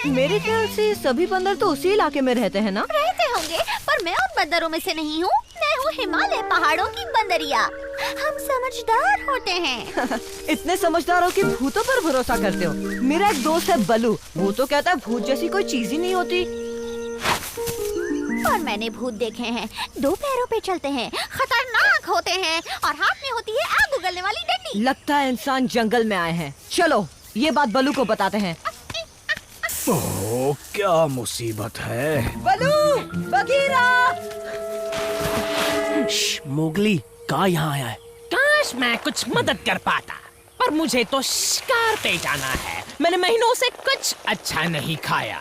मेरे ख्याल से सभी बंदर तो उसी इलाके में रहते हैं ना? रहते होंगे, पर मैं उन बंदरों में से नहीं हूँ। मैं हूँ हिमालय पहाड़ों की बंदरिया। हम समझदार होते हैं। इतने समझदारों के भूतों पर भरोसा करते हो? मेरा एक दोस्त है बलू, वो तो कहता है भूत जैसी कोई चीज ही नहीं होती। और मैंने भूत देखे हैं, 2 पैरों पे चलते हैं, खतरनाक होते हैं और हाथ में होती है आग उगलने वाली डंडी। लगता है इंसान जंगल में आए हैं। चलो ये बात बलू को बताते हैं। ओह, क्या मुसीबत है। बलू, बगीरा। मोगली कहाँ यहाँ आया है? काश मैं कुछ मदद कर पाता, पर मुझे तो शिकार पे जाना है। मैंने महीनों से कुछ अच्छा नहीं खाया।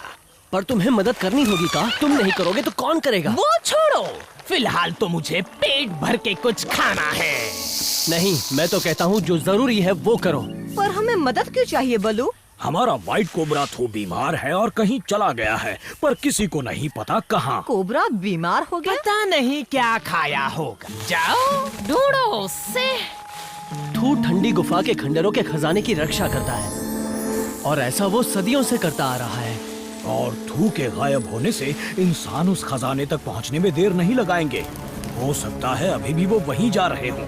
पर तुम्हें मदद करनी होगी का? तुम नहीं करोगे तो कौन करेगा? वो छोड़ो, फिलहाल तो मुझे पेट भर के कुछ खाना है। नहीं, मैं तो कहता हूँ जो जरूरी है वो करो। पर हमें मदद क्यों चाहिए बलू? हमारा व्हाइट कोबरा तो बीमार है और कहीं चला गया है, पर किसी को नहीं पता कहाँ। कोबरा बीमार हो गया? पता नहीं क्या खाया होगा। जाओ ढूंढो उससे। थू ठंडी गुफा के खंडरों के खजाने की रक्षा करता है और ऐसा वो सदियों से करता आ रहा है। और थू के गायब होने से इंसान उस खजाने तक पहुंचने में देर नहीं लगाएंगे। हो सकता है अभी भी वो वहीं जा रहे हों।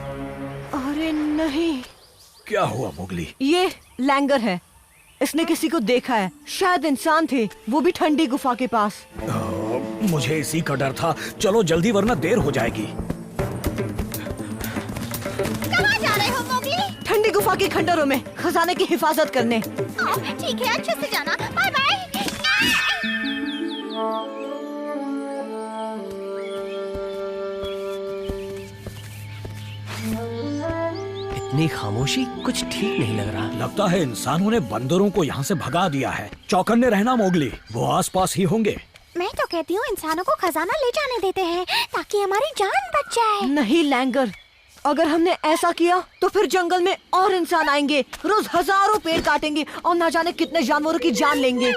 अरे नहीं। क्या हुआ मोगली? ये लैंगर है, इसने किसी को देखा है। शायद इंसान थे, वो भी ठंडी गुफा के पास। मुझे इसी का डर था। चलो जल्दी वरना देर हो जाएगी। कहाँ जा रहे हो मोगली? ठंडी गुफा के खंडरों में खजाने की हिफाजत करने। ठीक है, अच्छे से जाना। Bye bye. इतनी खामोशी, कुछ ठीक नहीं लग रहा। लगता है इंसानों ने बंदरों को यहाँ से भगा दिया है। चौकन्ने रहना मोगली, वो आसपास ही होंगे। मैं तो कहती हूँ इंसानों को खजाना ले जाने देते हैं ताकि हमारी जान बच जाए। नहीं लैंगर, अगर हमने ऐसा किया तो फिर जंगल में और इंसान आएंगे, रोज हजारों पेड़ काटेंगे और ना जाने कितने जानवरों की जान लेंगे।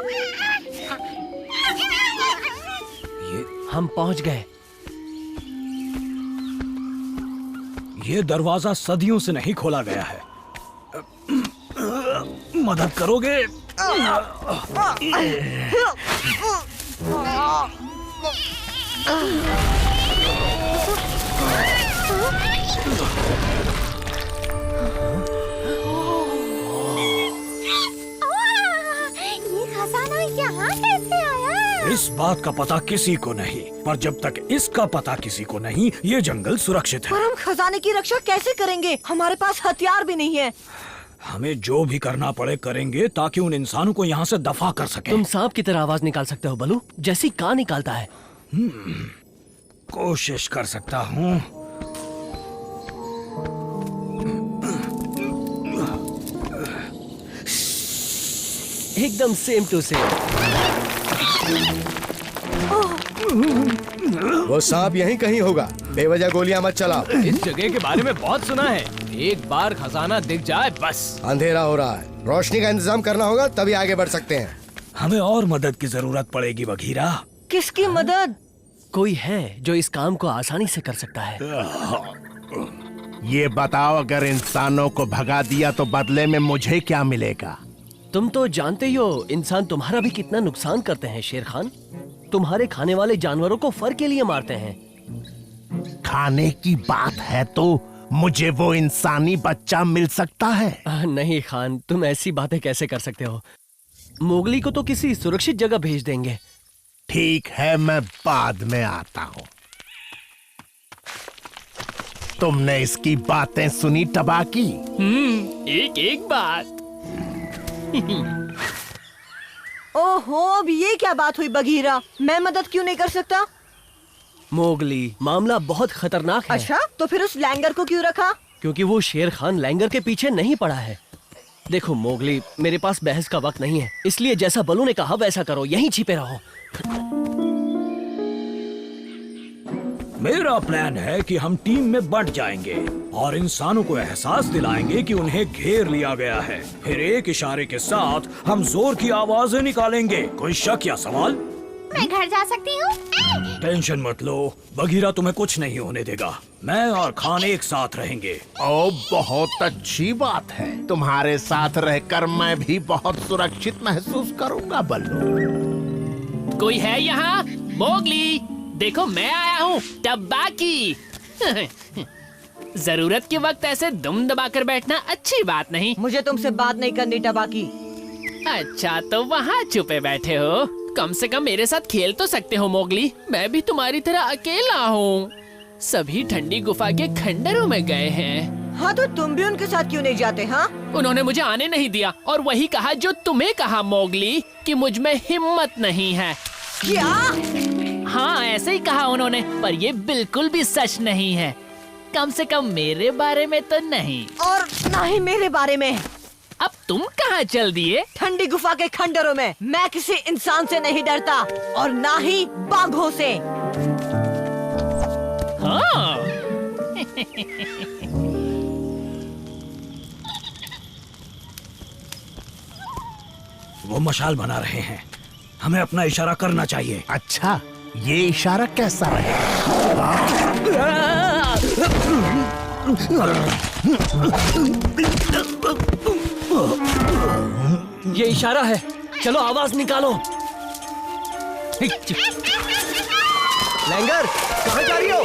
ये हम पहुँच गए। ये दरवाजा सदियों से नहीं खोला गया है। मदद करोगे? ये खजाना यहाँ कैसे आया? इस बात का पता किसी को नहीं, पर जब तक इसका पता किसी को नहीं, ये जंगल सुरक्षित है। पर हम खजाने की रक्षा कैसे करेंगे? हमारे पास हथियार भी नहीं है। हमें जो भी करना पड़े करेंगे ताकि उन इंसानों को यहाँ से दफा कर सके। तुम सांप की तरह आवाज निकाल सकते हो बलू, जैसी कान निकालता है। कोशिश कर सकता हूँ। एकदम सेम टू सेम। वो सांप यहीं कहीं होगा, बेवजह गोलियां मत चलाओ। इस जगह के बारे में बहुत सुना है, एक बार खजाना दिख जाए बस। अंधेरा हो रहा है, रोशनी का इंतजाम करना होगा, तभी आगे बढ़ सकते हैं। हमें और मदद की जरूरत पड़ेगी बघीरा। किसकी मदद? कोई है जो इस काम को आसानी से कर सकता है। ये बताओ, अगर इंसानों को भगा दिया तो बदले में मुझे क्या मिलेगा? तुम तो जानते ही हो इंसान तुम्हारा भी कितना नुकसान करते हैं शेर खान। तुम्हारे खाने वाले जानवरों को फर के लिए मारते हैं। खाने की बात है तो मुझे वो इंसानी बच्चा मिल सकता है? नहीं खान, तुम ऐसी बातें कैसे कर सकते हो? मोगली को तो किसी सुरक्षित जगह भेज देंगे। ठीक है, मैं बाद में आता हूँ। तुमने इसकी बातें सुनी टबाकी? एक एक बात। ओहो, अब ये क्या बात हुई बघीरा? मैं मदद क्यों नहीं कर सकता? मोगली, मामला बहुत खतरनाक है। अच्छा, तो फिर उस लैंगर को क्यों रखा? क्योंकि वो शेर खान लैंगर के पीछे नहीं पड़ा है। देखो मोगली, मेरे पास बहस का वक्त नहीं है, इसलिए जैसा बलू ने कहा वैसा करो, यहीं छिपे रहो। मेरा प्लान है कि हम टीम में बंट जाएंगे और इंसानों को एहसास दिलाएंगे कि उन्हें घेर लिया गया है। फिर एक इशारे के साथ हम जोर की आवाजें निकालेंगे। कोई शक या सवाल? मैं घर जा सकती हूँ? टेंशन मत लो, बघीरा तुम्हें कुछ नहीं होने देगा। मैं और खान एक साथ रहेंगे। ओ, बहुत अच्छी बात है। तुम्हारे साथ रहकर मैं भी बहुत सुरक्षित महसूस करूंगा बल्लू। कोई है यहाँ? मोगली, देखो मैं आया हूँ, टब्बाकी। जरूरत के वक्त ऐसे दुम दबाकर बैठना अच्छी बात नहीं। मुझे तुमसे बात नहीं करनी टबाकी। अच्छा, तो वहाँ छुपे बैठे हो। कम से कम मेरे साथ खेल तो सकते हो मोगली। मैं भी तुम्हारी तरह अकेला हूँ। सभी ठंडी गुफा के खंडरों में गए हैं। हाँ, तो तुम भी उनके साथ क्यों नहीं जाते? हाँ, उन्होंने मुझे आने नहीं दिया और वही कहा जो तुम्हें कहा मोगली, कि मुझ में हिम्मत नहीं है। क्या? हाँ, ऐसे ही कहा उन्होंने, पर ये बिल्कुल भी सच नहीं है। कम से कम मेरे बारे में तो नहीं। और ना ही मेरे बारे में। अब तुम कहाँ चल दिए? ठंडी गुफा के खंडरों में। मैं किसी इंसान से नहीं डरता और ना ही बाघों से। हाँ। वो मशाल बना रहे हैं, हमें अपना इशारा करना चाहिए। अच्छा, ये इशारा कैसा रहेगा? ये इशारा है, चलो आवाज निकालो। लैंगर, कहाँ जा रही हो?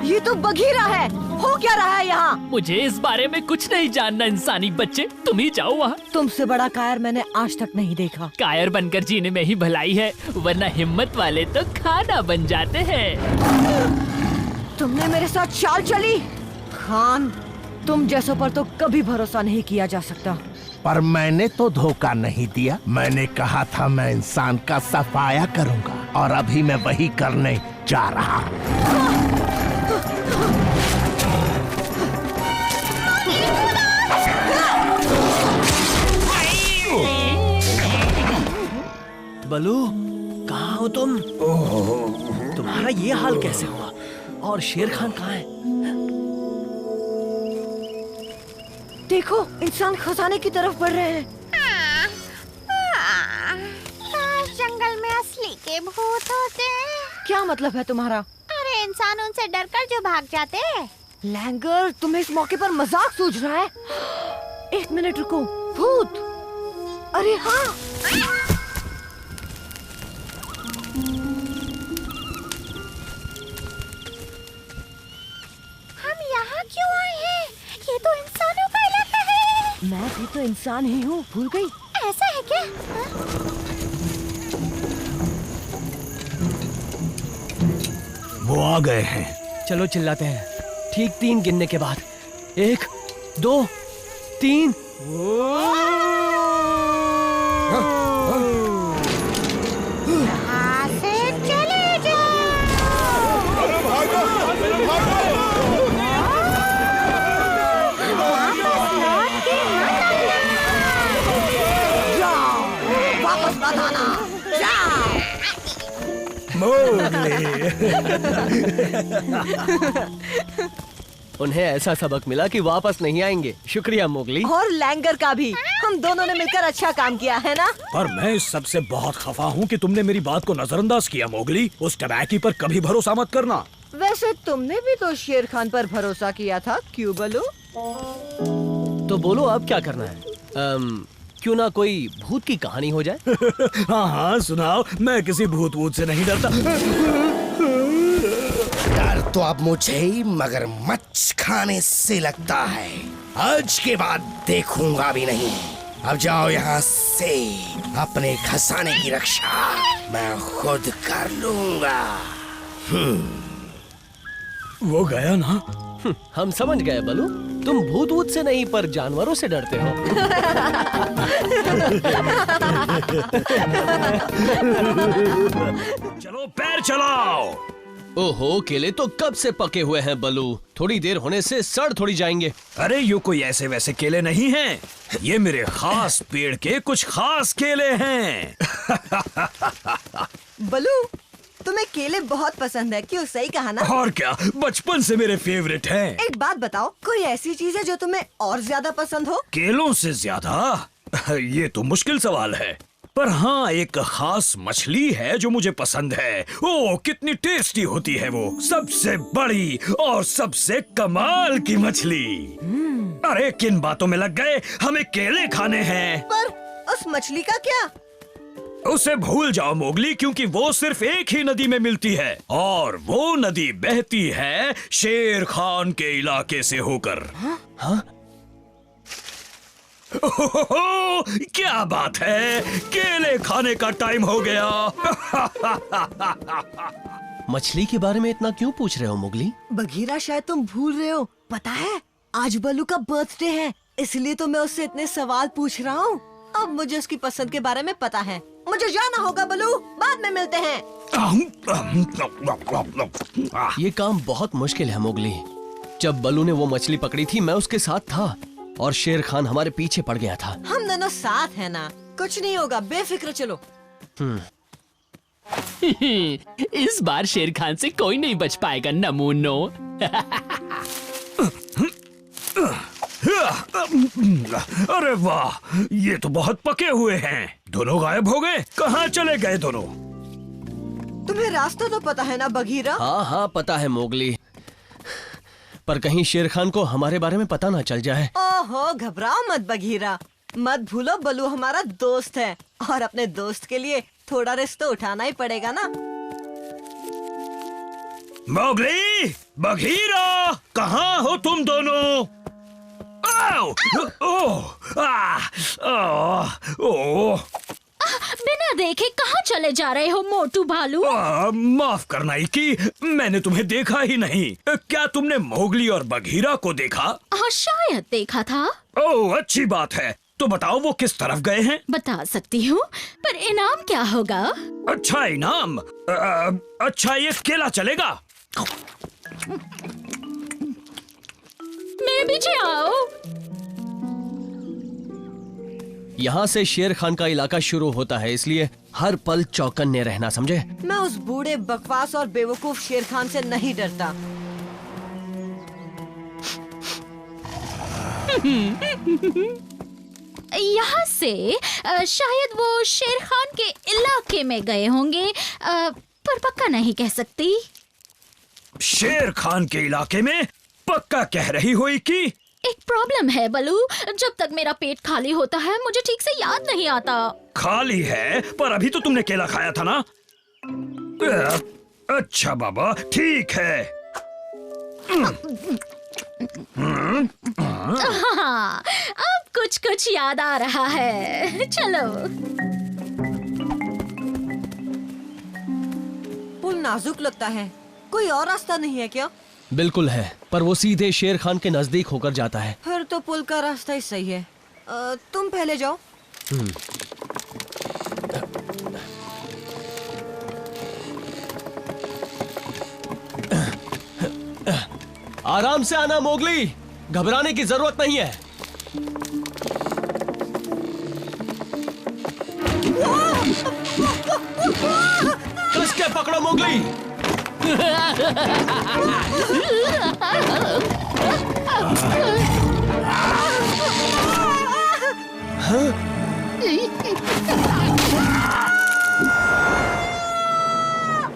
ये तो बघीरा है। हो क्या रहा है यहाँ? मुझे इस बारे में कुछ नहीं जानना इंसानी बच्चे, तुम ही जाओ वहाँ। तुमसे बड़ा कायर मैंने आज तक नहीं देखा। कायर बनकर जीने में ही भलाई है, वरना हिम्मत वाले तो खाना बन जाते हैं। तुमने मेरे साथ चाल चली। खान, तुम जैसों पर तो कभी भरोसा नहीं किया जा सकता। पर मैंने तो धोखा नहीं दिया। मैंने कहा था मैं इंसान का सफाया करूंगा और अभी मैं वही करने जा रहा हूँ। बलू, कहाँ हो तुम? तुम्हारा ये हाल कैसे हुआ? और शेर खान कहाँ है? देखो, इंसान खजाने की तरफ बढ़ रहे हैं। काश जंगल में असली के भूत होते। क्या मतलब है तुम्हारा? अरे इंसान उनसे डरकर जो भाग जाते। लैंगर, तुम्हें इस मौके पर मजाक सूझ रहा है? एक मिनट रुको। भूत? अरे हाँ, हम यहाँ क्यों आए हैं? ये तो इंसानों का इलाका है। मैं भी तो इंसान ही हूँ, भूल गई? ऐसा है क्या? वो आ गए हैं। चलो चिल्लाते हैं, ठीक 3 गिनने के बाद। 1, 2, 3। यहाँ से चले जाओ। जाओ, वापस मत आना। जाओ। उन्हें ऐसा सबक मिला कि वापस नहीं आएंगे। शुक्रिया मोगली। और लैंगर का भी। हम दोनों ने मिलकर अच्छा काम किया है ना? पर मैं इस सबसे बहुत खफा हूँ कि तुमने मेरी बात को नजरअंदाज किया मोगली। उस टबैकी पर कभी भरोसा मत करना। वैसे तुमने भी तो शेर खान पर भरोसा किया था, क्यों बलू? तो बोलो अब क्या करना है? क्यों ना कोई भूत की कहानी हो जाए? हाँ हाँ सुनाओ, मैं किसी भूत वूत से नहीं डरता। डर तो अब मुझे ही मगरमच्छ खाने से लगता है। आज के बाद देखूंगा भी नहीं। अब जाओ यहाँ से। अपने खजाने की रक्षा मैं खुद कर लूंगा। वो गया ना? हम समझ गए बलू, तुम भूत वूत से नहीं पर जानवरों से डरते हो। चलो पैर चलाओ। ओहो, केले तो कब से पके हुए हैं बलू, थोड़ी देर होने से सड़ थोड़ी जाएंगे। अरे ये कोई ऐसे वैसे केले नहीं हैं। ये मेरे खास पेड़ के कुछ खास केले हैं। बलू, तुम्हें केले बहुत पसंद है, क्यों? सही कहा ना? और क्या, बचपन से मेरे फेवरेट हैं। एक बात बताओ, कोई ऐसी चीज है जो तुम्हें और ज्यादा पसंद हो? केलों से ज्यादा? ये तो मुश्किल सवाल है, पर हाँ, एक खास मछली है जो मुझे पसंद है। ओह, कितनी टेस्टी होती है वो, सबसे बड़ी और सबसे कमाल की मछली। अरे किन बातों में लग गए, हमें केले खाने हैं। पर उस मछली का क्या? उसे भूल जाओ मोगली, क्योंकि वो सिर्फ एक ही नदी में मिलती है, और वो नदी बहती है शेर खान के इलाके से होकर। हाँ? ओहो, क्या बात है, केले खाने का टाइम हो गया। मछली के बारे में इतना क्यों पूछ रहे हो मोगली? बघीरा, शायद तुम भूल रहे हो। पता है, आज बल्लू का बर्थडे है, इसलिए तो मैं उससे इतने सवाल पूछ रहा हूँ। अब मुझे उसकी पसंद के बारे में पता है। मुझे जाना होगा बल्लू, बाद में मिलते हैं। ये काम बहुत मुश्किल है मोगली। जब बल्लू ने वो मछली पकड़ी थी, मैं उसके साथ था और शेर खान हमारे पीछे पड़ गया था। हम दोनों साथ हैं ना, कुछ नहीं होगा, बेफिक्र चलो। इस बार शेर खान से कोई नहीं बच पाएगा नमूनो। अरे वाह, ये तो बहुत पके हुए हैं। दोनों गायब हो गए, कहाँ चले गए दोनों? तुम्हें रास्ता तो पता है ना बघीरा? हाँ हाँ पता है मोगली, पर कहीं शेर खान को हमारे बारे में पता ना चल जाए। ओहो, घबराओ मत बघीरा, मत भूलो बल्लू हमारा दोस्त है, और अपने दोस्त के लिए थोड़ा रिस्क तो उठाना ही पड़ेगा ना। मोगली, बघीरा, कहाँ हो तुम दोनों? बिना देखे कहाँ चले जा रहे हो मोटू भालू? माफ करना इकी, मैंने तुम्हें देखा ही नहीं। क्या तुमने मोगली और बघीरा को देखा? हाँ, शायद देखा था। ओह, अच्छी बात है। तो बताओ वो किस तरफ गए हैं? बता सकती हूँ, पर इनाम क्या होगा? अच्छा इनाम? अच्छा, ये केला चलेगा? मेरे पीछे आओ। यहाँ से शेर खान का इलाका शुरू होता है, इसलिए हर पल चौकन्ने रहना, समझे? मैं उस बूढ़े बकवास और बेवकूफ शेर खान से नहीं डरता। यहाँ से शायद वो शेर खान के इलाके में गए होंगे, पर पक्का नहीं कह सकती। शेर खान के इलाके में? पक्का कह रही हो कि? एक प्रॉब्लम है बलू, जब तक मेरा पेट खाली होता है मुझे ठीक से याद नहीं आता। खाली है, पर अभी तो तुमने केला खाया था ना? अच्छा बाबा, ठीक है। हाँ, अब कुछ कुछ याद आ रहा है। चलो। पुल नाजुक लगता है, कोई और रास्ता नहीं है क्या? बिल्कुल है, पर वो सीधे शेर खान के नजदीक होकर जाता है। फिर तो पुल का रास्ता ही सही है। तुम पहले जाओ। आराम से आना मोगली, घबराने की जरूरत नहीं है। कस के पकड़ो मोगली।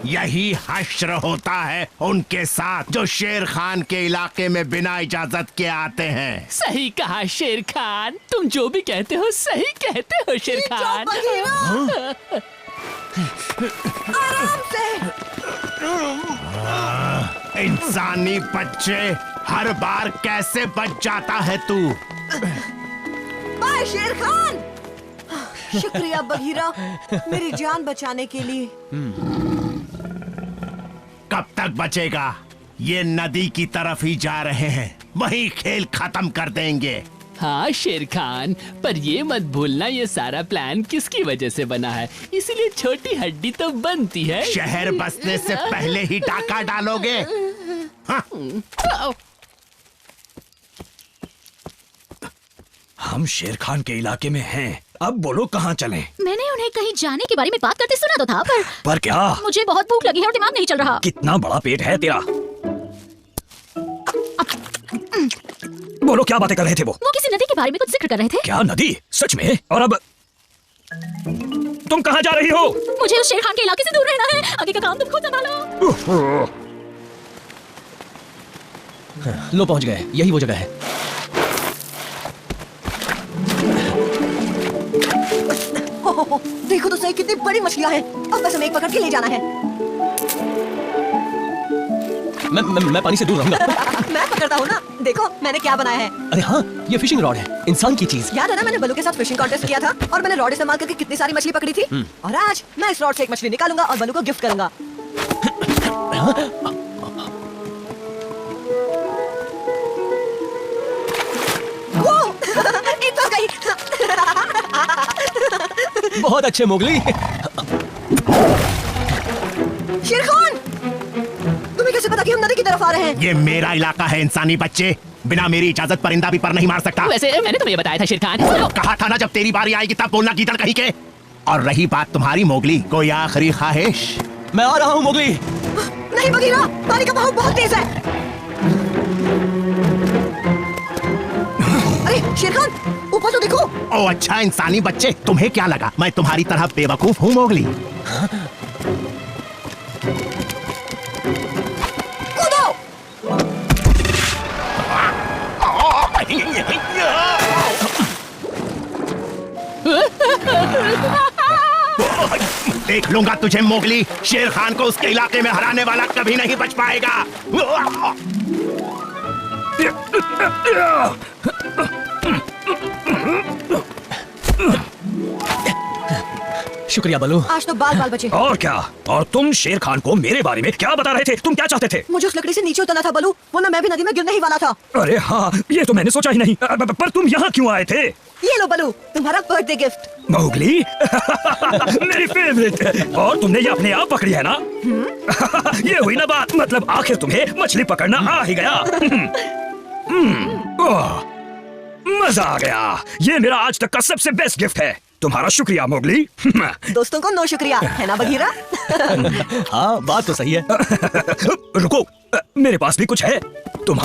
यही हश्र होता है उनके साथ जो शेर खान के इलाके में बिना इजाजत के आते हैं। सही कहा शेर खान, तुम जो भी कहते हो सही कहते हो शेर खान। आराम से। इंसानी बच्चे, हर बार कैसे बच जाता है तू? बाय शेर खान। शुक्रिया बघीरा, मेरी जान बचाने के लिए। कब तक बचेगा? ये नदी की तरफ ही जा रहे हैं, वही खेल खत्म कर देंगे। हाँ शेर खान, पर ये मत भूलना ये सारा प्लान किसकी वजह से बना है, इसीलिए छोटी हड्डी तो बनती है। शहर बसने से पहले ही डाका डालोगे? हाँ। हम शेर खान के इलाके में हैं, अब बोलो कहाँ चलें? मैंने उन्हें कहीं जाने के बारे में बात करते सुना तो था, पर क्या? मुझे बहुत भूख लगी है और दिमाग नहीं चल रहा। कितना बड़ा पेट है तेरा? बोलो क्या बातें कर रहे थे वो किसी नदी के बारे में कुछ जिक्र कर रहे थे। क्या नदी? सच में? और अब तुम कहाँ जा रही हो? मुझे उस शेर खान के इलाके से दूर रहना है। आगे का काम तुम खुद संभालो। लो पहुंच गए, यही वो जगह है। हो, देखो तो सही कितनी बड़ी मछलियाँ हैं। अब बस हमें एक पकड़ के ले जाना है। मैं पानी से दूर रहूंगा। मैं पकड़ता हूँ ना। देखो मैंने क्या बनाया है। अरे हाँ, ये फिशिंग रॉड है, इंसान की चीज। याद है ना मैंने बलू के साथ फिशिंग कॉन्टेस्ट किया था और मैंने रॉड इस्तेमाल करके कितनी सारी मछली पकड़ी थी। और आज मैं इस रॉड से एक मछली निकालूंगा और बलू को गिफ्ट करूंगा। तो गई। बहुत अच्छे मोगली। शेर खान, तुम्हें कैसे पता कि हम नदी की तरफ आ रहे हैं? ये मेरा इलाका है इंसानी बच्चे, बिना मेरी इजाजत परिंदा भी पर नहीं मार सकता। वैसे मैंने तुम्हें बताया था शेर खान। कहा था ना जब तेरी बारी आएगी तब बोलना गीदड़ कहीं के। और रही बात तुम्हारी मोगली, कोई आखिरी ख्वाहिश? मैं आ रहा हूँ मोगली। नहीं बगीरा, पानी का बहाव बहुत तेज है। अरे शेर खान, ऊपर तो देखो। ओ अच्छा इंसानी बच्चे, तुम्हें क्या लगा मैं तुम्हारी तरह बेवकूफ हूँ मोगली? कूदो। देख लूंगा तुझे मोगली। शेर खान को उसके इलाके में हराने वाला कभी नहीं बच पाएगा। शुक्रिया बलू। आज तो बाल बाल बचे। और क्या? और तुम शेर खान को मेरे बारे में क्या बता रहे थे? तुम क्या चाहते थे? मुझे उस लकड़ी से नीचे उतरना था बलू, वरना मैं भी नदी में गिरने ही वाला था। अरे हाँ, ये तो मैंने सोचा ही नहीं। पर तुम यहाँ क्यों आए थे? ये लो बलू, तुम्हारा बर्थडे गिफ्ट। मोगली मेरी फेवरेट। और तुमने ये अपने आप पकड़ी है ना? ये हुई ना बात। मतलब आखिर तुम्हें मछली पकड़ना आ ही गया। ओह, मजा आ गया। ये मेरा आज तक का सबसे बेस्ट गिफ्ट है। तुम्हारा शुक्रिया मोगली। दोस्तों को नो शुक्रिया, है ना बगीरा? हाँ बात तो सही है। रुको, मेरे पास भी कुछ है। तुम्हारे